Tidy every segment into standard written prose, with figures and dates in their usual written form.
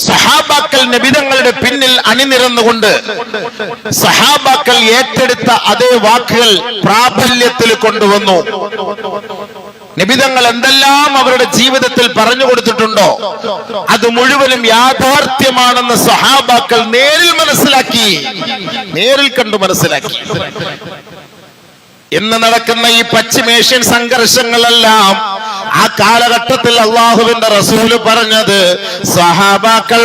സഹാബാക്കൾ നബിതങ്ങളുടെ പിന്നിൽ അണിനിരന്നുകൊണ്ട് സഹാബാക്കൾ ഏറ്റെടുത്ത അതേ വാക്കുകൾ പ്രാബല്യത്തിൽ കൊണ്ടുവന്നു. നബിതങ്ങൾ എന്തെല്ലാം അവരുടെ ജീവിതത്തിൽ പറഞ്ഞു കൊടുത്തിട്ടുണ്ടോ അത് മുഴുവനും യാഥാർത്ഥ്യമാണെന്ന് സഹാബാക്കൾ നേരിൽ കണ്ടു മനസ്സിലാക്കി. ഇന്ന് നടക്കുന്ന ഈ പശ്ചിമേഷ്യൻ സംഘർഷങ്ങളെല്ലാം ആ കാലഘട്ടത്തിൽ അള്ളാഹുവിന്റെ റസൂല് പറഞ്ഞത് സഹാബാക്കൾ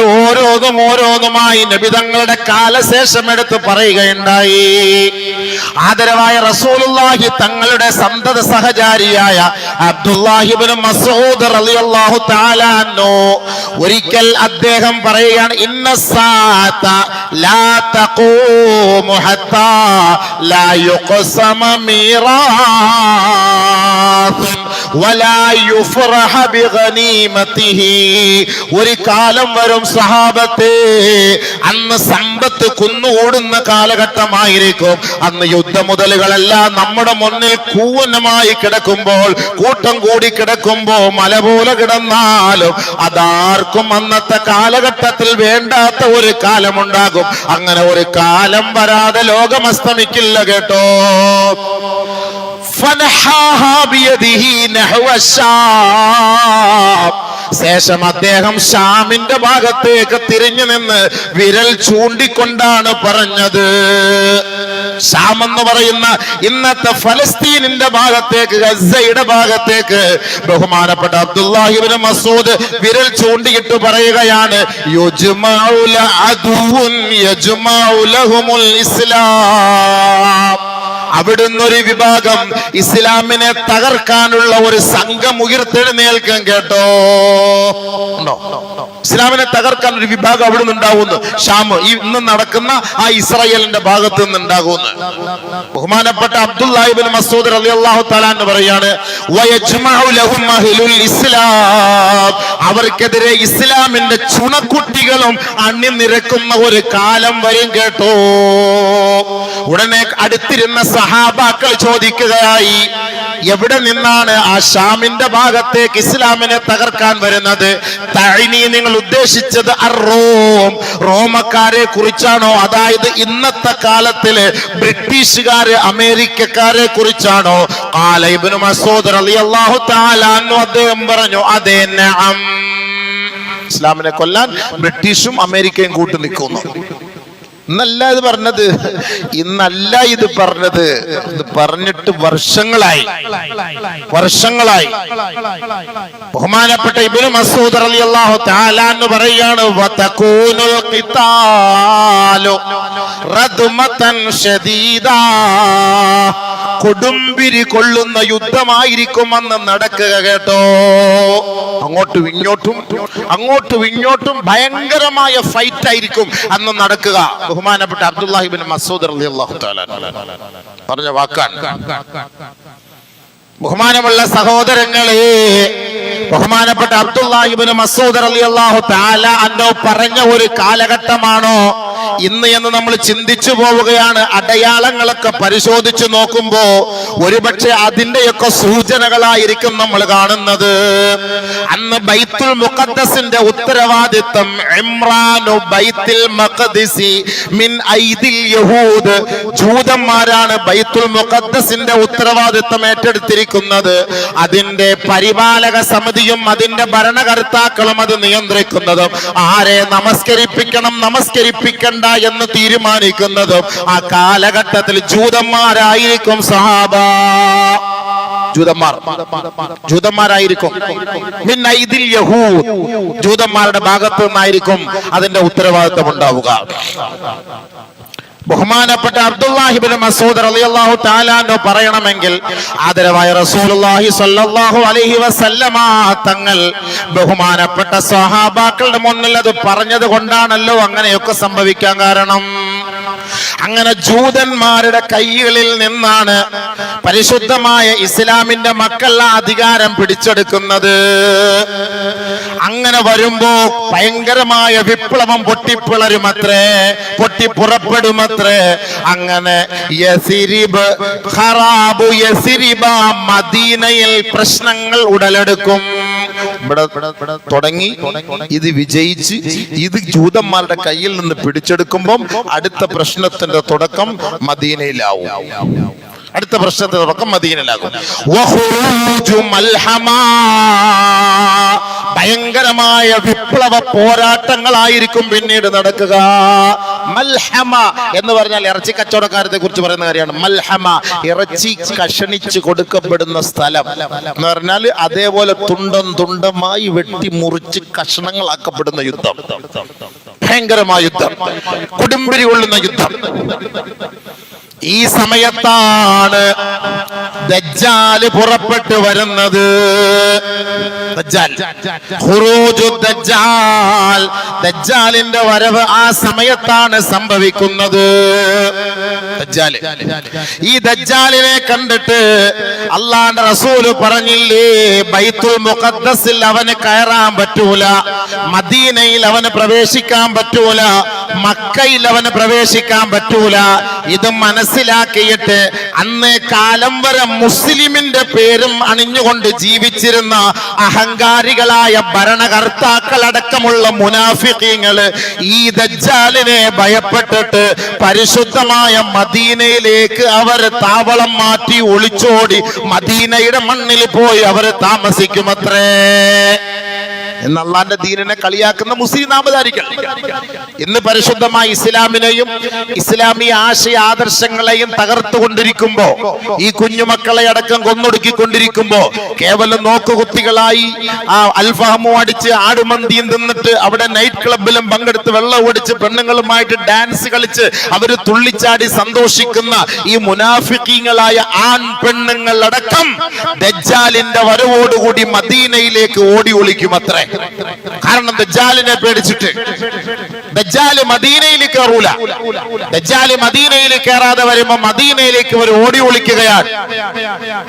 ഓരോന്നുമായി നബിതങ്ങളുടെ കാലശേഷം എടുത്ത് പറയുകയുണ്ടായി. ആദരവായ റസൂലുള്ളാഹി തങ്ങളുടെ സന്തത സഹചാരിയായ അബ്ദുല്ലാഹി ഇബ്നു മസ്ഊദ് റളിയല്ലാഹു തആല അൻഹു ഒരിക്കൽ അദ്ദേഹം പറയുകയാണ്, ഇന്നസ്സാഅത ലാ തഖൂമു ഹത്താ ലാ യുഖ്സമ മീറാത്ത് വലാ യുഫറഹ ബിഗനീമതിഹി. ഒരു കാലം വരും സഹാബത്തെ, അന്ന് സമ്പത്ത് കുന്നുകൂടുന്ന കാലഘട്ടമായിരിക്കും. അന്ന് യുദ്ധമുതലുകളെല്ലാം നമ്മുടെ മുന്നിൽ കൂനമായി കിടക്കുമ്പോൾ, കൂട്ടം കൂടി കിടക്കുമ്പോൾ മല പോലെ കിടന്നാലും അതാർക്കും അന്നത്തെ കാലഘട്ടത്തിൽ വേണ്ടാത്ത ഒരു കാലമുണ്ടാകും. അങ്ങനെ ഒരു കാലം വരാതെ ലോകം അസ്തമിക്കില്ല കേട്ടോ. ശേഷം അദ്ദേഹം ഷാമിന്റെ ഭാഗത്തേക്ക് തിരിഞ്ഞു നിന്ന് വിരൽ ചൂണ്ടിക്കൊണ്ടാണ് പറഞ്ഞത്. ഷാം എന്ന് പറയുന്ന ഇന്നത്തെ ഫലസ്തീനിന്റെ ഭാഗത്തേക്ക്, ഗസയുടെ ഭാഗത്തേക്ക് ബഹുമാനപ്പെട്ട അബ്ദുല്ലാഹി ഇബ്നു മസ്ഊദ് വിരൽ ചൂണ്ടിയിട്ട് പറയുകയാണ്, യുജ്മഉ ലഅദുൻ യജ്മഉ ലഹുമുൽ ഇസ്ലാം. അവിടുന്ന് ഒരു വിഭാഗം ഇസ്ലാമിനെ തകർക്കാനുള്ള ഒരു സംഘം ഉയർത്തെഴുന്നേൽക്കാൻ കേട്ടോ. ഇസ്ലാമിനെ തകർക്കാൻ ഒരു വിഭാഗം അവിടുന്ന് ഉണ്ടാവുന്നു. ഷാം ഇന്ന് നടക്കുന്ന ആ ഇസ്രായേലിന്റെ ഭാഗത്ത് നിന്ന് ഉണ്ടാകുന്നു. ബഹുമാനപ്പെട്ട അബ്ദുല്ലാഹി ഇബ്നു മസ്ഊദ് റളിയല്ലാഹു തആല എന്ന് പറയാണ്, വയജ്മഉ ലഹും അഹ്ലുൽ ഇസ്ലാം. അവർക്കെതിരെ ഇസ്ലാമിന്റെ ചുണക്കുട്ടികളും അണിനിരക്കുന്ന ഒരു കാലം വരും കേട്ടോ. ഉടനെ അടുത്തിരുന്ന സഹാബാക്കൾ ചോദിക്കുകയായി, എവിടെ നിന്നാണ് ആ ഷാമിന്റെ ഭാഗത്തേക്ക് ഇസ്ലാമിനെ തകർക്കാൻ വരുന്നത്? തഅനി, നിങ്ങൾ ഉദ്ദേശിച്ചത് റോമക്കാരെ കുറിച്ചാണോ? അതായത് ഇന്നത്തെ കാലത്തില് ബ്രിട്ടീഷുകാര്, അമേരിക്കക്കാരെ കുറിച്ചാണോ? ഖാല ഇബ്നു മസ്ഊദ് റളിയല്ലാഹു തആല അൻഹു അദ്ദേഹം പറഞ്ഞു, അതെ, നഅം. ഇസ്ലാമിനെ കൊല്ലാൻ ബ്രിട്ടീഷും അമേരിക്കയും കൂട്ടു നിൽക്കുന്നു. ഇന്നല്ല ഇത് പറഞ്ഞത്, ഇത് പറഞ്ഞിട്ട് വർഷങ്ങളായി. ബഹുമാനപ്പെട്ട ഇബ്നു മസ്ഊദ് റളിയല്ലാഹു തആല എന്ന് പറയാണ്, വതകൂനുൽ ഖിതാലു റദ്മതൻ ശദീദാ. കൊടുമ്പിരി കൊള്ളുന്ന യുദ്ധമായിരിക്കും അന്ന് നടക്കുക കേട്ടോ. അങ്ങോട്ടും ഇങ്ങോട്ടും ഭയങ്കരമായ ഫൈറ്റ് ആയിരിക്കും അന്ന് നടക്കുക. ബഹുമാനപ്പെട്ട അബ്ദുല്ലാഹി ഇബ്നു മസ്ഊദ് റളിയല്ലാഹു തആല പറഞ്ഞ വാക്കാണ്. ബഹുമാനമുള്ള സഹോദരങ്ങളെ, ബഹുമാനപ്പെട്ട അബ്ദുല്ലാഹി ഇബ്നു മസ്ഊദ് റളിയല്ലാഹു തആല അൻഹു പറഞ്ഞ ഒരു കാലഘട്ടമാണോ ഇന്ന് എന്ന് നമ്മൾ ചിന്തിച്ചു പോവുകയാണ്. അടയാളങ്ങളൊക്കെ പരിശോധിച്ചു നോക്കുമ്പോ ഒരുപക്ഷെ അതിന്റെയൊക്കെ സൂചനകളായിരിക്കും നമ്മൾ കാണുന്നത്. അന്ന് ബൈത്തുൽ മുഖദ്ദസിന്റെ ഉത്തരവാദിത്വം ഇമ്രാനു ബൈത്തുൽ മഖ്ദിസി മിൻ ഐദിൽ യഹൂദ്. ജൂതന്മാരാണ് ബൈത്തുൽ മുഖദ്ദസിന്റെ ഉത്തരവാദിത്വം ഏറ്റെടുത്തിരിക്കുന്നത്. അതിന്റെ പരിപാലക സമിതിയും അതിന്റെ ഭരണകർത്താക്കളും അത് നിയന്ത്രിക്കുന്നതും ആരെ നമസ്കരിപ്പിക്കണം, നമസ്കരിപ്പിക്കണ്ട എന്ന് തീരുമാനിക്കുന്നതും ആ കാലഘട്ടത്തിൽ ജൂതന്മാരായിരിക്കും. സഹാബ ജൂതന്മാരായിരിക്കും. മിൻ ഐദിൽ യഹൂദ്, ജൂതന്മാരുടെ ഭാഗത്തു നിന്നായിരിക്കും അതിന്റെ ഉത്തരവാദിത്വം ഉണ്ടാവുക. ബഹുമാനപ്പെട്ട അബ്ദുല്ലാഹി ഇബ്നു മസ്ഊദ് റളിയല്ലാഹു തആല അൻഹു പറയണമെങ്കിൽ ആദരവായ റസൂലുള്ളാഹി സ്വല്ലല്ലാഹു അലൈഹി വസല്ലമ തങ്ങൾ ബഹുമാനപ്പെട്ട സ്വഹാബാക്കളുടെ മുന്നിൽ അത് പറഞ്ഞത് കൊണ്ടാണല്ലോ അങ്ങനെയൊക്കെ സംഭവിക്കാൻ കാരണം. അങ്ങനെ ജൂതന്മാരുടെ കൈകളിൽ നിന്നാണ് പരിശുദ്ധമായ ഇസ്ലാമിന്റെ മക്കൾ അധികാരം പിടിച്ചെടുക്കുന്നത്. അങ്ങനെ വരുമ്പോ ഭയങ്കരമായ വിപ്ലവം പൊട്ടിപ്പുറപ്പെടുമത്രേ. അങ്ങനെ മദീനയിൽ പ്രശ്നങ്ങൾ ഉടലെടുക്കും. ഇവിടെ തുടങ്ങി, ഇത് വിജയിച്ച് ഇത് ജൂതന്മാരുടെ കയ്യിൽ നിന്ന് പിടിച്ചെടുക്കുമ്പം അടുത്ത പ്രശ്നത്തിന്റെ തുടക്കം മദീനയിലാവും. അടുത്ത പ്രശ്നത്തിന്റെ തുടക്കം മദീനയിലാകും. ഭയങ്കരമായ വിപ്ലവ പോരാട്ടങ്ങളായിരിക്കും പിന്നീട് നടക്കുക. മൽഹമ എന്ന് പറഞ്ഞാൽ ഇറച്ചി കച്ചവടക്കാരത്തെ കുറിച്ച് പറയുന്ന കാര്യമാണ്. മൽഹമ, ഇറച്ചി കഷണിച്ച് കൊടുക്കപ്പെടുന്ന സ്ഥലം എന്ന് പറഞ്ഞാൽ അതേപോലെ തുണ്ടം തുണ്ടമായി വെട്ടി മുറിച്ച് കഷണങ്ങളാക്കപ്പെടുന്ന യുദ്ധം, ഭയങ്കരമായ യുദ്ധം, കൊടുമ്പിരി കൊള്ളുന്ന യുദ്ധം. ഈ സമയത്താണ് ദജ്ജാൽ പുറപ്പെട്ടു വരുന്നത്. ദജ്ജാലിന്റെ വരവ് ആ സമയത്താണ് സംഭവിക്കുന്നത്. ഈ ദജ്ജാലിനെ കണ്ടിട്ട് അള്ളാന്റെ റസൂല് പറഞ്ഞില്ലേ, ബൈത്തുൽ മുഖദ്ദസിൽ അവന് കയറാൻ പറ്റൂല, മദീനയിൽ അവന് പ്രവേശിക്കാൻ പറ്റൂല, മക്കയിൽ അവന് പ്രവേശിക്കാൻ പറ്റൂല. ഇത് മനസ്സിലാക്കിയിട്ട് അന്ന് കാലം വരെ മുസ്ലിമിന്റെ പേരും അണിഞ്ഞുകൊണ്ട് ജീവിച്ചിരുന്ന അഹങ്കാരികളായ ഭരണകർത്താക്കളടക്കമുള്ള മുനാഫിഖീങ്ങള് ഈ ദജ്ജാലിനെ ഭയപ്പെട്ടിട്ട് പരിശുദ്ധമായ മദീനയിലേക്ക് അവർ താവളം മാറ്റി ഒളിച്ചോടി മദീനയുടെ മണ്ണിൽ പോയി അവർ താമസിക്കുമത്രേ. എന്ന് അള്ളാന്റെ ദീനിനെ കളിയാക്കുന്ന മുസ്ലിം നാമധാരികൾ ഇന്ന് പരിശുദ്ധമായ ഇസ്ലാമിനെയും ഇസ്ലാമിക ആശയ ആദർശങ്ങളെയും തകർത്തുകൊണ്ടിരിക്കുമ്പോ, ഈ കുഞ്ഞുമക്കളെ അടക്കം കൊന്നൊടുക്കിക്കൊണ്ടിരിക്കുമ്പോ, കേവലം നോക്കുകുത്തികളായി ആ അൽഫാമോ അടിച്ച് ആടുമന്തിയും തിന്നിട്ട് അവിടെ നൈറ്റ് ക്ലബിലും പങ്കെടുത്ത് വെള്ളം ഓടിച്ച് പെണ്ണുങ്ങളുമായിട്ട് ഡാൻസ് കളിച്ച് അവര് തുള്ളിച്ചാടി സന്തോഷിക്കുന്ന ഈ മുനാഫിഖീങ്ങളായ ആൺ പെണ്ണുങ്ങൾ അടക്കം ദജ്ജാലിന്റെ വരവോടുകൂടി മദീനയിലേക്ക് ഓടി ഒളിക്കുമത്രേ. കാരണം ദജ്ജാലിനെ പേടിച്ചിട്ട്. ദജ്ജാല് മദീനയിൽ കയറൂല. ദജ്ജാല് മദീനയിൽ കയറാതെ വരുമ്പോ മദീനയിലേക്ക് ഒരു ഓടി ഒളിക്കുകയാണ്.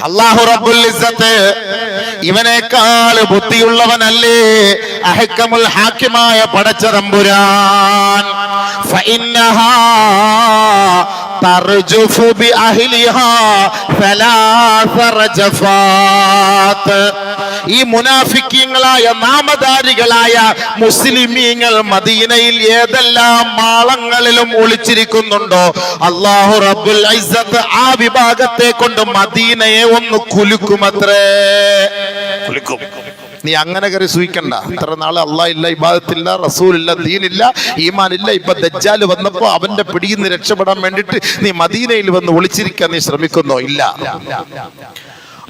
അല്ലാഹു റബ്ബുൽ ഇസ്സത്ത് ഇവനേക്കാൾ ബുദ്ധിയുള്ളവനല്ലേ, അഹ്കമുൽ ഹാക്കിമായ പടച്ച തമ്പുരാൻ. ഫഇന്നഹാ തർജുഫു ബിഅഹ്ലിഹാ സലാസ റജഫാത്ത്. ഈ മുനാഫിക്കീങ്ങളായ നാമധാരികളായ മുസ്ലിമീങ്ങൾ മദീനയിൽ ഏതെല്ലാം മാളങ്ങളിലും ഒളിച്ചിരിക്കുന്നുണ്ടോ, അല്ലാഹു റബ്ബുൽ ഇസ്സത്ത് ആ വിഭാഗത്തെ കൊണ്ട് മദീനയെ ഒന്ന് കുലുക്കുമത്രേ. കുലുക്കും. നീ അങ്ങനെ കയറി സൂയിക്കണ്ട. ഇത്ര നാള് അള്ളാഹ് ഇല്ല, ഇബാദത്തില്ല, റസൂലില്ല, ദീനില്ല, ഈമാനില്ല. ഇപ്പൊ ദജ്ജാൽ വന്നപ്പോ അവന്റെ പിടിയിൽ നിന്ന് രക്ഷപ്പെടാൻ വേണ്ടിട്ട് നീ മദീനയിൽ വന്ന് ഒളിച്ചിരിക്കാൻ നീ ശ്രമിക്കുന്നോ? ഇല്ല.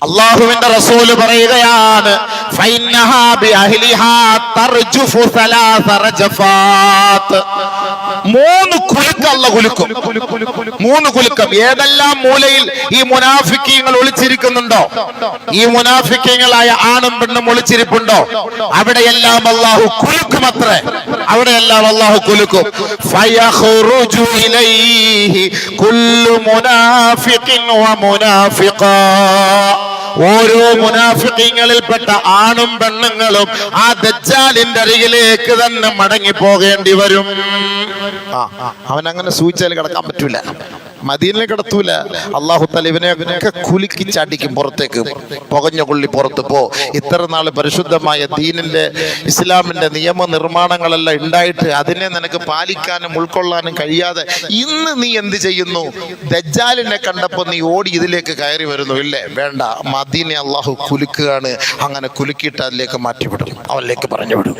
അള്ളാഹുവിന്റെ റസൂല് പറയുകയാണ്, ഫൈന്നഹാ ബിഅഹ്ലിഹാ തർജുഫു സലാസ റജഫാത്ത്. 3 കുലുക്കം അല്ലാഹു കുലുക്കും. 3 കുലുക്കം. ഏതെല്ലാം മൂലയിൽ ഈ മുനാഫിക്കീങ്ങൾ ഒളിച്ചിരിക്കുന്നുണ്ടോ, ഈ മുനാഫിക്കീങ്ങളായ ആണും പെണ്ണും ഒളിച്ചിരിപ്പുണ്ടോ, അവിടെയെല്ലാം അല്ലാഹു കുലുക്കുമത്രേ. അവിടെയെല്ലാം അല്ലാഹു കുലുക്കും. ഫയഖ്റുജു ഇലൈഹി കുല്ലു മുനാഫിഖിൻ വ മുനാഫിഖാ. ഓരോ മുനാഫിഖീങ്ങളിൽപ്പെട്ട ആണും പെണ്ണുങ്ങളും ആ ദജ്ജാലിന്റെ അരികിലേക്ക് തന്നെ മടങ്ങി പോകേണ്ടി വരും. അവൻ അങ്ങനെ സൂചിച്ചാൽ കിടക്കാൻ പറ്റൂല, മദീനയിൽ കിടത്തൂല. അള്ളാഹു തആല ഇവനെയൊക്കെ കുലുക്കി ചാടിക്കും പുറത്തേക്ക്. പുകഞ്ഞ കൊള്ളി പുറത്ത് പോ. ഇത്ര നാള് പരിശുദ്ധമായ ദീനിന്റെ ഇസ്ലാമിന്റെ നിയമനിർമ്മാണങ്ങളെല്ലാം ഉണ്ടായിട്ട് അതിനെ നിനക്ക് പാലിക്കാനും ഉൾക്കൊള്ളാനും കഴിയാതെ ഇന്ന് നീ എന്ത് ചെയ്യുന്നു? ദജ്ജാലിനെ കണ്ടപ്പോ നീ ഓടി ഇതിലേക്ക് കയറി വരുന്നു. ഇല്ലേ, വേണ്ട. മദീനെ അള്ളാഹു കുലുക്കുകയാണ്. അങ്ങനെ കുലുക്കിയിട്ട് അതിലേക്ക് മാറ്റിവിടും, അവനിലേക്ക് പറഞ്ഞു വിടും.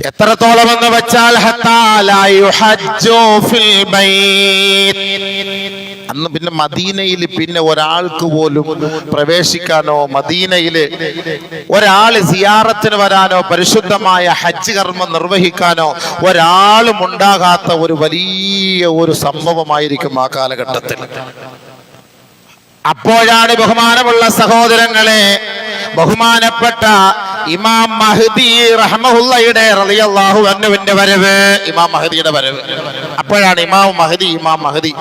എത്രത്തോളം എന്ന് വെച്ചാൽ അന്ന് പിന്നെ മദീനയിൽ പിന്നെ ഒരാൾക്ക് പോലും പ്രവേശിക്കാനോ, മദീനയില് ഒരാള് സിയാറത്തിന് വരാനോ, പരിശുദ്ധമായ ഹജ്ജ് കർമ്മം നിർവഹിക്കാനോ ഒരാളും ഉണ്ടാകാത്ത ഒരു വലിയ ഒരു സംഭവമായിരിക്കും ആ കാലഘട്ടത്തിൽ. അപ്പോഴാണ് ബഹുമാനമുള്ള സഹോദരങ്ങളെ, ബഹുമാനപ്പെട്ട ഇമാം മഹ്ദി റഹ്മഹുള്ളയുടെ റളിയല്ലാഹു അൻഹുവിന്റെ വരവ്, ഇമാം മഹ്ദിയുടെ വരവ്. അപ്പോഴാണ് ഇമാം മഹ്ദി.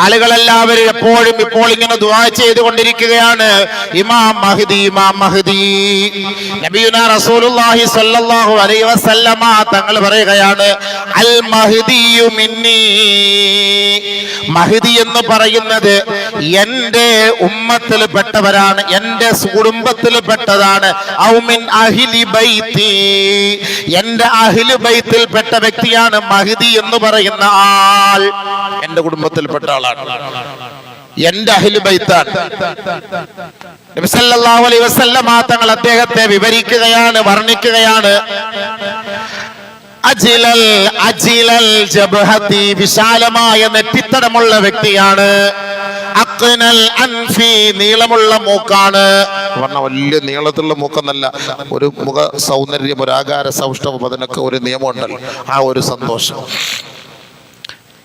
ആളുകളെല്ലാവരും എപ്പോഴും ഇപ്പോൾ ഇങ്ങനെ ദുആ ചെയ്തുകൊണ്ടിരിക്കുകയാണ്, ഇമാം മഹ്ദി. നബിയുനാ റസൂലുള്ളാഹി സ്വല്ലല്ലാഹു അലൈഹി വസല്ലമ തങ്ങൾ പറയുകയാണ്, അൽ മഹ്ദിയു മിന്നി. മഹ്ദി എന്ന് പറയുന്നത് എന്റെ ഉമ്മത്തിൽ പെട്ടവരാണ്, എന്റെ കുടുംബത്തിൽ കുടുംബത്തിൽപ്പെട്ടതാണ്. ഔ മിൻ അഹ്ലി ബൈത്തി, എന്റെ അഹ്ലു ബൈത്തിൽപ്പെട്ട വ്യക്തിയാണ് മഹ്ദി എന്ന് പറയുന്ന ആൾ. എന്റെ കുടുംബത്തിൽപ്പെട്ട ആളാണ്, എന്റെ അഹ്ലു ബൈത്താണ്. നബി സല്ലല്ലാഹു അലൈഹി വസല്ലമ തങ്ങൾ അദ്ദേഹത്തെ വിവരിക്കുകയാണ്, വർണ്ണിക്കുകയാണ്. അജിലൽ അജിലൽ ജബ്ഹതി, വിശാലമായ നെറ്റിത്തടമുള്ള വ്യക്തിയാണ്. അഖ്നൽ അൻഫി, നീളമുള്ള മൂക്കാണ്. പറഞ്ഞ വലിയ നീളത്തിലുള്ള മൂക്കെന്നല്ല, ഒരു മുഖ സൗന്ദര്യം, ഒരു ആകാര സൗഷ്ഠവം, അതിനൊക്കെ ഒരു നിയമമുണ്ടല്ലോ, ആ ഒരു സന്തോഷം.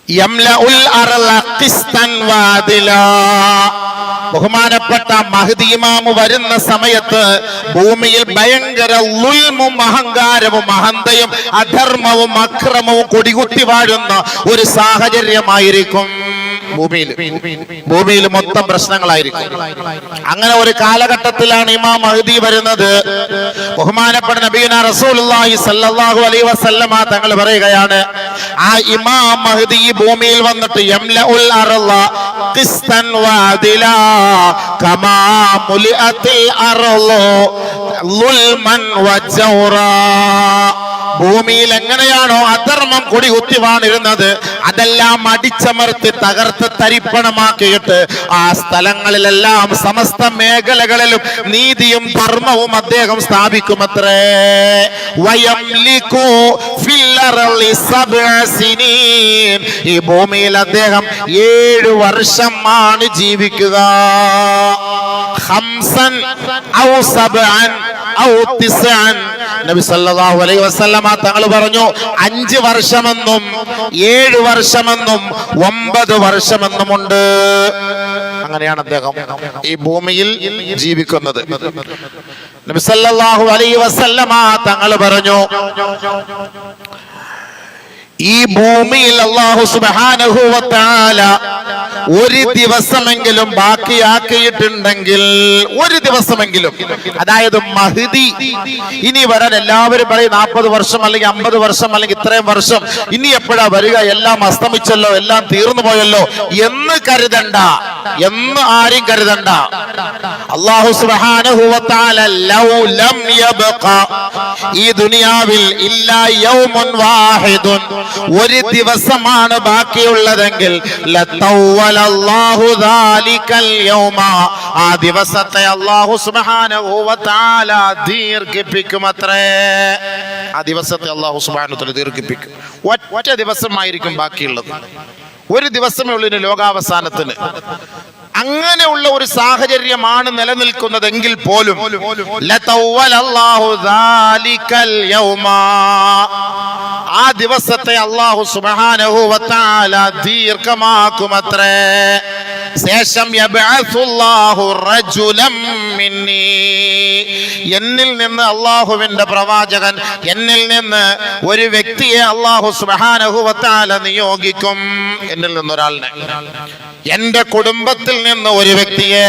യംലഉൽ അർള ഖിസ്തൻ വഅദിലാ, ബഹുമാനപ്പെട്ട മഹ്ദി ഇമാമ് വരുന്ന സമയത്ത് ഭൂമിയിൽ ഭയങ്കര ളുൽമും അഹങ്കാരവും അഹന്തയും അധർമ്മവും അക്രമവും കൊടികുത്തി വാഴുന്ന ഒരു സാഹചര്യമായിരിക്കും. ഭൂമിയിൽ മൊത്തം പ്രശ്നങ്ങളായിരിക്കും. അങ്ങനെ ഒരു കാലഘട്ടത്തിലാണ് ഇമാം മഹ്ദി വരുന്നത്. ബഹുമാനപ്പെട്ട നബിയുനാ റസൂലുള്ളാഹി സ്വല്ലല്ലാഹു അലൈഹി വസല്ലമ തങ്ങൾ പറയുകയാണ്, ആ ഇമാം മഹ്ദി ഈ ഭൂമിയിൽ വന്നിട്ട് യംലഉൽ അർള ഖിസ്തൻ വഅദിലാ കമാ മുലിഅത്തിൽ അർളു ളുൽമൻ വജൗറാ, ഭൂമിയിൽ എങ്ങനെയാണോ അധർമ്മം കൊടികുത്തി വാണിരുന്നത് അതെല്ലാം അടിച്ചമർത്തി തകർത്ത് തരിപ്പണമാക്കിയിട്ട് ആ സ്ഥലങ്ങളിലെല്ലാം സമസ്ത മേഖലകളിലും നീതിയും ധർമ്മവും അദ്ദേഹം സ്ഥാപിക്കുമത്രേ. വയംലികു ഫിൽ അർളി സബ്അ സിനീൻ, ഈ ഭൂമിയിൽ അദ്ദേഹം 7 വർഷമാണ് ജീവിക്കുക. ഖംസൻ ഔ സബ്അൻ ഔ തിസ്അൻ, നബി സല്ലല്ലാഹു അലൈഹി വസല്ലമ തങ്ങൾ പറഞ്ഞു 5 വർഷമെന്നും 7 വർഷമെന്നും 9 വർഷമെന്നുമുണ്ട്. അങ്ങനെയാണ് അദ്ദേഹം ഈ ഭൂമിയിൽ ജീവിക്കുന്നത്. നബി സല്ലല്ലാഹു അലൈഹി വസല്ലമ തങ്ങൾ പറഞ്ഞു, ഈ ഭൂമിയിൽ അല്ലാഹു സുബ്ഹാനഹു വ തആല ഒരു ദിവസമെങ്കിലും ബാക്കിയാക്കിയിട്ടുണ്ടെങ്കിൽ, ഒരു ദിവസമെങ്കിലും, അതായത് മഹ്ദി ഇനി വരാൻ, എല്ലാവരും പറയും 40 വർഷം അല്ലെങ്കിൽ 50 വർഷം അല്ലെങ്കിൽ ഇത്രയും വർഷം, ഇനി എപ്പോഴാ വരിക, എല്ലാം അസ്തമിച്ചല്ലോ, എല്ലാം തീർന്നു പോയല്ലോ എന്ന് കരുതണ്ട, എന്ന് ആരും കരുതണ്ട. അല്ലാഹു സുബ്ഹാനഹു വ തആല ലൗ ലം യബ്ഖ, ഈ ദുനിയാവിൽ ഇല്ലാ യൗമുൻ വാഹിദുൻ, ഒരു ദിവസമാണ് ബാക്കിയുള്ളതെങ്കിൽ ലതവ്വലല്ലാഹു ദാലികൽ യൗമ, ആ ദിവസത്തെ അല്ലാഹു സുബ്ഹാനഹു വ തആല ദീർഘിപ്പിക്കുമത്രേ. ആ ദിവസത്തെ അല്ലാഹു സുബ്ഹാനഹു വ തആല ദീർഘിപ്പിക്കും. ഒറ്റ ദിവസമായിരിക്കും ബാക്കിയുള്ളത്, ഒരു ദിവസമേ ഉള്ളൂ ലോകാവസാനത്തിന്. അങ്ങനെയുള്ള ഒരു സാഹചര്യമാണ് നിലനിൽക്കുന്നതെങ്കിൽ പോലും ലതവ്വലല്ലാഹു ദാലികൽ യൗമ, ആ ദിവസത്തെ അല്ലാഹു സുബ്ഹാനഹു വ തആല ദീർഘമാക്കുമത്രേ. ശേഷം യബ്അസുല്ലാഹു റജുലം മിന്നി, എന്നിൽ നിന്ന് അല്ലാഹുവിന്റെ പ്രവാചകൻ, എന്നിൽ നിന്ന് ഒരു വ്യക്തിയെ അല്ലാഹു സുബ്ഹാനഹു വ തആല നിയോഗിക്കും. എന്നിൽ നിന്ന് ഒരാളിനെ, എന്റെ കുടുംബത്തിൽ നിന്ന് ഒരു വ്യക്തിയെ,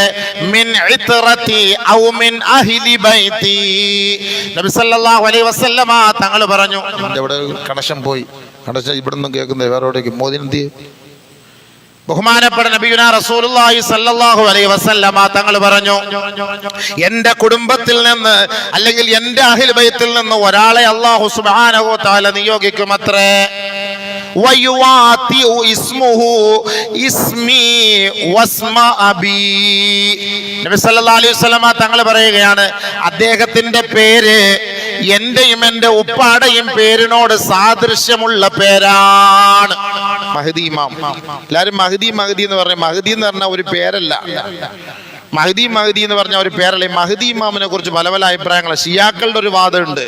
മിൻ ഇത്റതി ഔ മിൻ അഹ്ലി ബൈതി, നബി സല്ലല്ലാഹു അലൈഹി വസല്ലമ തങ്ങൾ പറഞ്ഞു. ഇവിടെ കണക്ഷൻ പോയി, കണക്ഷൻ ഇവിടുന്ന് കേൾക്കുന്നത് വേറെ എവിടേക്ക് മോദിനെന്തി. ബഹുമാനപ്പെട്ട നബിയുനാ റസൂലുള്ളാഹി സ്വല്ലല്ലാഹു അലൈഹി വസല്ലമ തങ്ങൾ പറഞ്ഞു, എന്റെ കുടുംബത്തിൽ നിന്ന് അല്ലെങ്കിൽ എന്റെ അഹ്ലു ബൈത്തിൽ നിന്ന് ഒരാളെ അല്ലാഹു സുബ്ഹാനഹു വ തആല നിയോഗിക്കുമത്രേ. വയുവാതി ഇസ്മുഹു ഇസ്മി വസ്മ അബി, നബി സല്ലല്ലാഹു അലൈഹി വസല്ലമ തങ്ങൾ പറയുകയാണ്, അദ്ദേഹത്തിന്റെ പേര് എന്റെയും എന്റെ ഉപ്പാടെയും പേരിനോട് സാദൃശ്യമുള്ള പേരാണ്. മഹ്ദി ഇമാം. എല്ലാരും മഹ്ദി മഹ്ദി എന്ന് പറഞ്ഞു. മഹ്ദി എന്ന് പറഞ്ഞ ഒരു പേരല്ല, മഹ്ദി മഹ്ദി എന്ന് പറഞ്ഞ ഒരു പേരല്ല. മഹ്ദി ഇമാമിനെ കുറിച്ച് പല പല അഭിപ്രായങ്ങൾ. ഷിയാക്കളുടെ ഒരു വാദമുണ്ട്,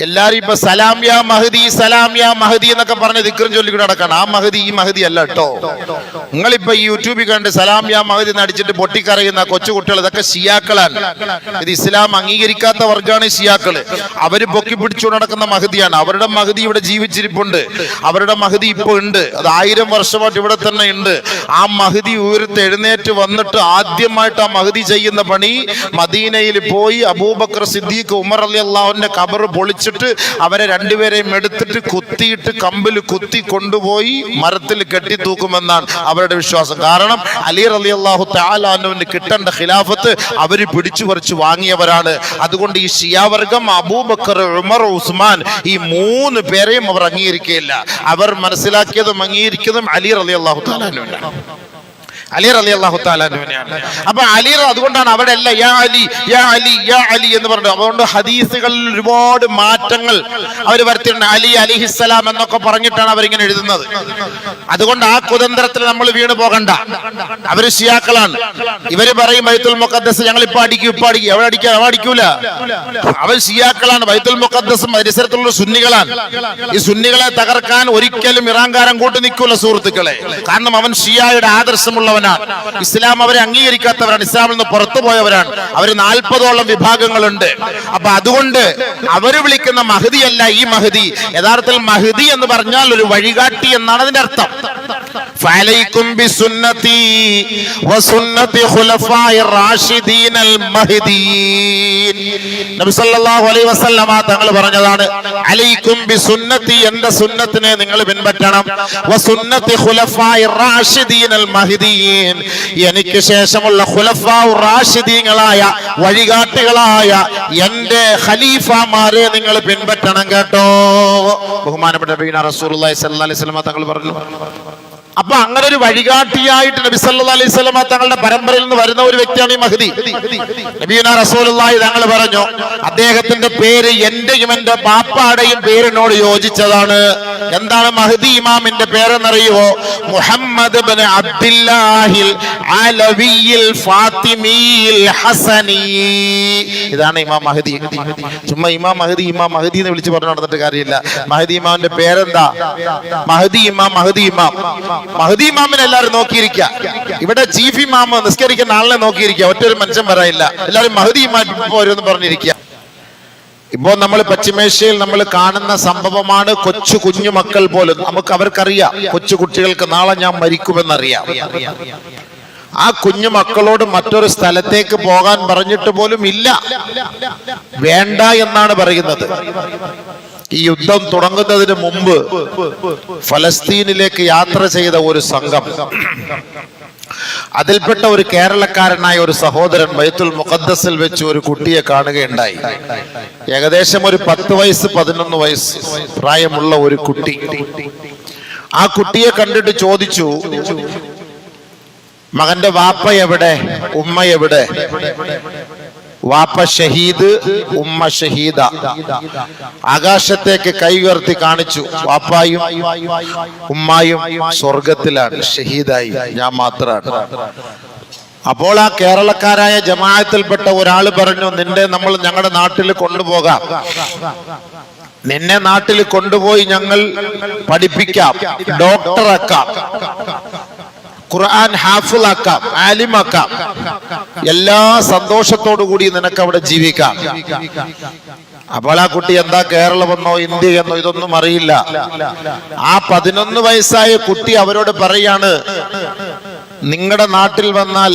എല്ലാരും ഇപ്പൊ സലാം യാ മഹ്ദി, സലാം യാ മഹ്ദി എന്നൊക്കെ പറഞ്ഞ് ദിക്റും ചൊല്ലിക്കൂടെ നടക്കണം. ആ മഹ്ദി ഈ മഹ്ദി അല്ല കേട്ടോ. നിങ്ങളിപ്പോ ഈ യൂട്യൂബിൽ കണ്ട് സലാം യാ മഹ്ദി നടിച്ചിട്ട് പൊട്ടിക്കറിയുന്ന കൊച്ചു കുട്ടികൾ, ഇതൊക്കെ ഷിയാക്കളാണ്. ഇത് ഇസ്ലാം അംഗീകരിക്കാത്ത വർഗ്ഗമാണ് ഷിയാക്കള്. അവര് പൊക്കി പിടിച്ചു നടക്കുന്ന മഹ്ദിയാണ്. അവരുടെ മഹ്ദി ഇവിടെ ജീവിച്ചിരിപ്പുണ്ട്, അവരുടെ മഹ്ദി ഇപ്പൊ ഉണ്ട്, അത് 1000 വർഷമായിട്ട് ഇവിടെ തന്നെ ഉണ്ട്. ആ മഹ്ദി ഉയർത്ത് എഴുന്നേറ്റ് വന്നിട്ട് ആദ്യമായിട്ട് ആ മഹ്ദി ചെയ്യുന്ന പണി മദീനയിൽ പോയി അബൂബക്കർ സിദ്ദീഖ്, ഉമർ റളിയല്ലാഹുവിന്റെ ഖബർ പൊളിച്ച് പിടിച്ചിട്ട് അവരെ രണ്ടുപേരെയും എടുത്തിട്ട് കുത്തിയിട്ട് കമ്പിൽ കുത്തി കൊണ്ടുപോയി മരത്തിൽ കെട്ടി തൂക്കുമെന്നാണ് അവരുടെ വിശ്വാസം. കാരണം അലി റളിയല്ലാഹു തആല അൻഹുവിന് കിട്ടേണ്ട ഖിലാഫത്ത് അവർ പിടിച്ചു പറിച്ചു വാങ്ങിയവരാണ്. അതുകൊണ്ട് ഈ ഷിയാവർഗം അബൂബക്കർ, ഉമർ, ഉസ്മാൻ ഈ മൂന്ന് പേരെയും അവർ അംഗീകരിക്കുകയില്ല. അവർ മനസ്സിലാക്കിയതും അംഗീകരിക്കുന്നതും അലി റളിയല്ലാഹു തആല അൻഹുവിനാണ്. അലി റളിയല്ലാഹു തആല അൻഹുവിനെയാണ്. അപ്പൊ അലി അതുകൊണ്ടാണ് അവിടെ അല്ല യാ അലി യാ അലി യാ അലി എന്ന് പറഞ്ഞു. അതുകൊണ്ട് ഹദീസുകളിൽ ഒരുപാട് മാറ്റങ്ങൾ അവർ വരുത്തിയിട്ടുണ്ട്. അലി അലിഹിസ്സലാം എന്നൊക്കെ പറഞ്ഞിട്ടാണ് അവരിങ്ങനെ എഴുതുന്നത്. അതുകൊണ്ട് ആ കുതന്ത്രത്തിൽ നമ്മൾ വീണ് പോകണ്ട. അവര് ഷിയാക്കളാണ്. ഇവര് പറയും ബൈത്തുൽ മുഖദ്ദസ് ഞങ്ങൾ ഇപ്പൊ അടിക്കും ഇപ്പൊ അടിക്കും. എവിടെ അടിക്കാം? എവിടെ അടിക്കൂല. അവർ ഷിയാക്കളാണ്. ബൈത്തുൽ മുഖദ്ദസും പരിസരത്തുള്ള സുന്നികളാണ്. ഈ സുന്നികളെ തകർക്കാൻ ഒരിക്കലും ഇറാൻകാരൻ കൂട്ടി നിൽക്കൂല സുഹൃത്തുക്കളെ. കാരണം അവൻ ഷിയായുടെ ആദർശമുള്ള ഇസ്ലാം അവരെ അംഗീകരിക്കാത്തവരാണ്. ഇസ്ലാമിൽ നിന്ന് പുറത്തു പോയവരാണ്. അവര് 40ഓളം വിഭാഗങ്ങളുണ്ട്. അപ്പൊ അതുകൊണ്ട് അവര് വിളിക്കുന്ന മഹദിയല്ല ഈ മഹദി. യഥാർത്ഥത്തിൽ മഹദി എന്ന് പറഞ്ഞാൽ ഒരു വഴികാട്ടി എന്നാണ് അതിന്റെ അർത്ഥം. ഫഅലൈക്കും ബിസുന്നതി വസുന്നതി ഖുലഫാഇർ റാഷിദീനൽ മഹ്ദിയീൻ. നബി സല്ലല്ലാഹു അലൈഹി വസല്ലമ തങ്ങൾ പറഞ്ഞതാണ്, അലൈക്കും ബിസുന്നതി, എന്റെ സുന്നത്തിനെ നിങ്ങൾ പിൻപറ്റണം, വസുന്നതി ഖുലഫാഇർ റാഷിദീനൽ മഹ്ദിയീൻ, എനിക്ക് ശേഷമുള്ള ഖുലഫാഉ റാഷിദീങ്ങളായ വഴികാട്ടികളായ എന്റെ ഖലീഫമാരെ നിങ്ങൾ പിൻപറ്റണം കേട്ടോ. ബഹുമാനപ്പെട്ട നബിയുനാ റസൂലുള്ളാഹി സ്വല്ലല്ലാഹു അലൈഹി വസല്ലമ തങ്ങൾ പറഞ്ഞു. അപ്പൊ അങ്ങനെ ഒരു വഴികാട്ടിയായിട്ട് നബി സല്ലല്ലാഹു അലൈഹി വസല്ലമ തങ്ങളുടെ പരമ്പരയിൽ നിന്ന് വരുന്ന ഒരു വ്യക്തിയാണ് ഈ മഹ്ദി. നബിയുനാ റസൂലുള്ളാഹി തങ്ങൾ പറഞ്ഞു, അദ്ദേഹത്തിന്റെ പേര് എന്റെയും എന്റെ ബാപ്പാടെയും പേരിനോട് യോജിച്ചതാണ്. എന്താണ് മഹ്ദി ഇമാമിന്റെ പേരെന്നറിയുമോ? മുഹമ്മദ് ഇബ്നു അബ്ദുല്ലാഹിൽ അലവിയിൽ ഫാത്തിമിയിൽ ഹസനി. ഇതാണ് ഇമാം മഹ്ദി. ചുമ്മാ ഇമാം മഹ്ദി ഇമാം മഹ്ദി എന്ന് വിളിച്ച് പറഞ്ഞു നടന്നിട്ട് കാര്യമില്ല. മഹ്ദി ഇമാമിന്റെ പേരെന്താ? മഹ്ദി ഇമാം. മഹ്ദി ഇമാം. മഹ്ദി ഇമാമിനെ എല്ലാവരും നോക്കിയിരിക്കുക. ഇവിടെ ചീഫ് ഇമാം നിസ്കരിക്കുന്ന ആളിനെ നോക്കിയിരിക്കുക. ഒറ്റൊരു മനുഷ്യൻ വരാനില്ല. എല്ലാവരും മഹ്ദി ഇമാം പോരെന്ന് പറഞ്ഞിരിക്കുക. ഇപ്പോ നമ്മൾ പശ്ചിമേഷ്യയിൽ നമ്മൾ കാണുന്ന സംഭവമാണ്. കൊച്ചു കുഞ്ഞു മക്കൾ പോലും അവർക്കറിയാം, കൊച്ചു കുട്ടികൾക്ക് നാളെ ഞാൻ മരിക്കുമെന്നറിയാം. ആ കുഞ്ഞു മക്കളോട് മറ്റൊരു സ്ഥലത്തേക്ക് പോകാൻ പറഞ്ഞിട്ട് പോലും ഇല്ല, വേണ്ട എന്നാണ് പറയുന്നത്. ഈ യുദ്ധം തുടങ്ങുന്നതിന് മുമ്പ് ഫലസ്തീനിലേക്ക് യാത്ര ചെയ്ത ഒരു സംഘം, അതിൽപ്പെട്ട ഒരു കേരളക്കാരനായ ഒരു സഹോദരൻ ബൈത്തുൽ മുഖദ്ദസിൽ വെച്ച് ഒരു കുട്ടിയെ കാണുകയുണ്ടായി. ഏകദേശം ഒരു 10 വയസ്സ് 11 വയസ്സ് പ്രായമുള്ള ഒരു കുട്ടി. ആ കുട്ടിയെ കണ്ടിട്ട് ചോദിച്ചു, മകന്റെ വാപ്പ എവിടെ, ഉമ്മ എവിടെ? വാപ്പ ഷഹീദ്, ഉമ്മ ഷഹീദ. ആകാശത്തേക്ക് കൈ ഉയർത്തി കാണിച്ചു. വാപ്പായും ഉമ്മായും സ്വർഗത്തിലാണ്, ഷഹീദായി, ഞാൻ മാത്രമാണ്. അപ്പോൾ ആ കേരളക്കാരായ ജമാഅത്തിൽപ്പെട്ട ഒരാൾ പറഞ്ഞു, നമ്മൾ ഞങ്ങളുടെ നാട്ടിൽ കൊണ്ടുപോകാം, നിന്നെ നാട്ടിൽ കൊണ്ടുപോയി ഞങ്ങൾ പഠിപ്പിക്കാം, ഡോക്ടറാക്കാം, ഖുർആൻ ഹാഫിളാക്കാം, ആലിമാക്കാം, എല്ലാ സന്തോഷത്തോടു കൂടി നിനക്ക് അവിടെ ജീവിക്കാം. അപ്പോൾ ആ കുട്ടി എന്താ കേരളമെന്നോ ഇന്ത്യ എന്നോ ഇതൊന്നും അറിയില്ല. ആ 11 വയസ്സായ കുട്ടി അവരോട് പറയാണ്, നിങ്ങളുടെ നാട്ടിൽ വന്നാൽ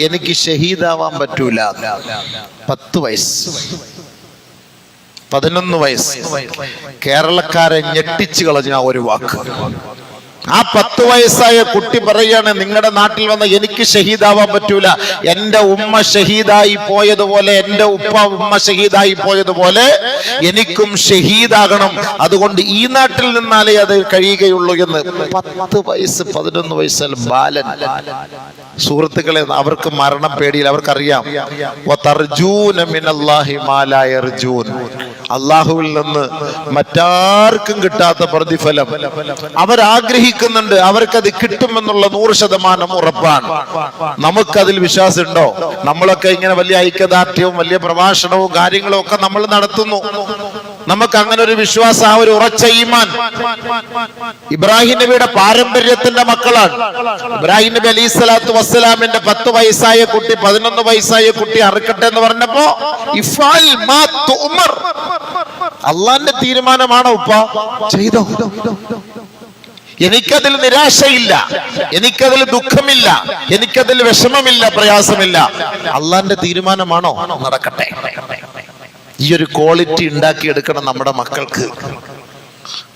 എനിക്ക് ഷഹീദാവാൻ പറ്റൂല. 10 വയസ്സ് 11 വയസ്സ് കേരളക്കാരെ ഞെട്ടിച്ചു കളഞ്ഞ ഒരു വാക്ക്. ആ 10 വയസ്സായ കുട്ടി പറയാണ്, നിങ്ങളുടെ നാട്ടിൽ വന്ന എനിക്ക് ഷഹീദാവാൻ പറ്റൂല. എന്റെ ഉമ്മ ഷഹീദായി പോയതുപോലെ, എന്റെ ഉമ്മ ഷഹീദായി പോയതുപോലെ എനിക്കും ഷഹീദാകണം. അതുകൊണ്ട് ഈ നാട്ടിൽ നിന്നാലേ അത് കഴിയുകയുള്ളൂ എന്ന്. 10 വയസ്സ് 11 വയസ്സിൽ ബാലൻ. സുഹൃത്തുക്കളെ, അവർക്ക് മരണം പേടിയില്ല. അവർക്കറിയാം, അള്ളാഹുവിൽ നിന്ന് മറ്റാർക്കും കിട്ടാത്ത പ്രതിഫലം അവരാഗ്രഹിക്കുന്നുണ്ട്. അവർക്കത് കിട്ടുമെന്നുള്ള 100% ഉറപ്പാണ്. നമുക്കതിൽ വിശ്വാസമുണ്ടോ? നമ്മളൊക്കെ ഇങ്ങനെ വലിയ ഐക്യദാർഢ്യവും വലിയ പ്രഭാഷണവും കാര്യങ്ങളും ഒക്കെ നമ്മൾ നടത്തുന്നു. നമുക്ക് അങ്ങനെ ഒരു വിശ്വാസം, ആ ഒരു ഉറച്ച ഈമാൻ ഇബ്രാഹിം നബിയുടെ പാരമ്പര്യത്തിന്റെ മക്കളാണ്. ഇബ്രാഹിം നബി അലൈഹി സ്വലാത്തു വസ്സലാമിന്റെ 10 വയസ്സായ കുട്ടി 11 വയസ്സായ കുട്ടി അറുക്കട്ടെ എന്ന് പറഞ്ഞപ്പോ അള്ളാന്റെ തീരുമാനമാണോ ഉപ്പ? ചെയ്തോ. എനിക്കതിൽ നിരാശയില്ല, എനിക്കതിൽ ദുഃഖമില്ല, എനിക്കതിൽ വിഷമമില്ല, പ്രയാസമില്ല. അള്ളാന്റെ തീരുമാനമാണോ? നടക്കട്ടെ. ഈ ഒരു ക്വാളിറ്റി ഉണ്ടാക്കിയെടുക്കണം നമ്മുടെ മക്കൾക്ക്.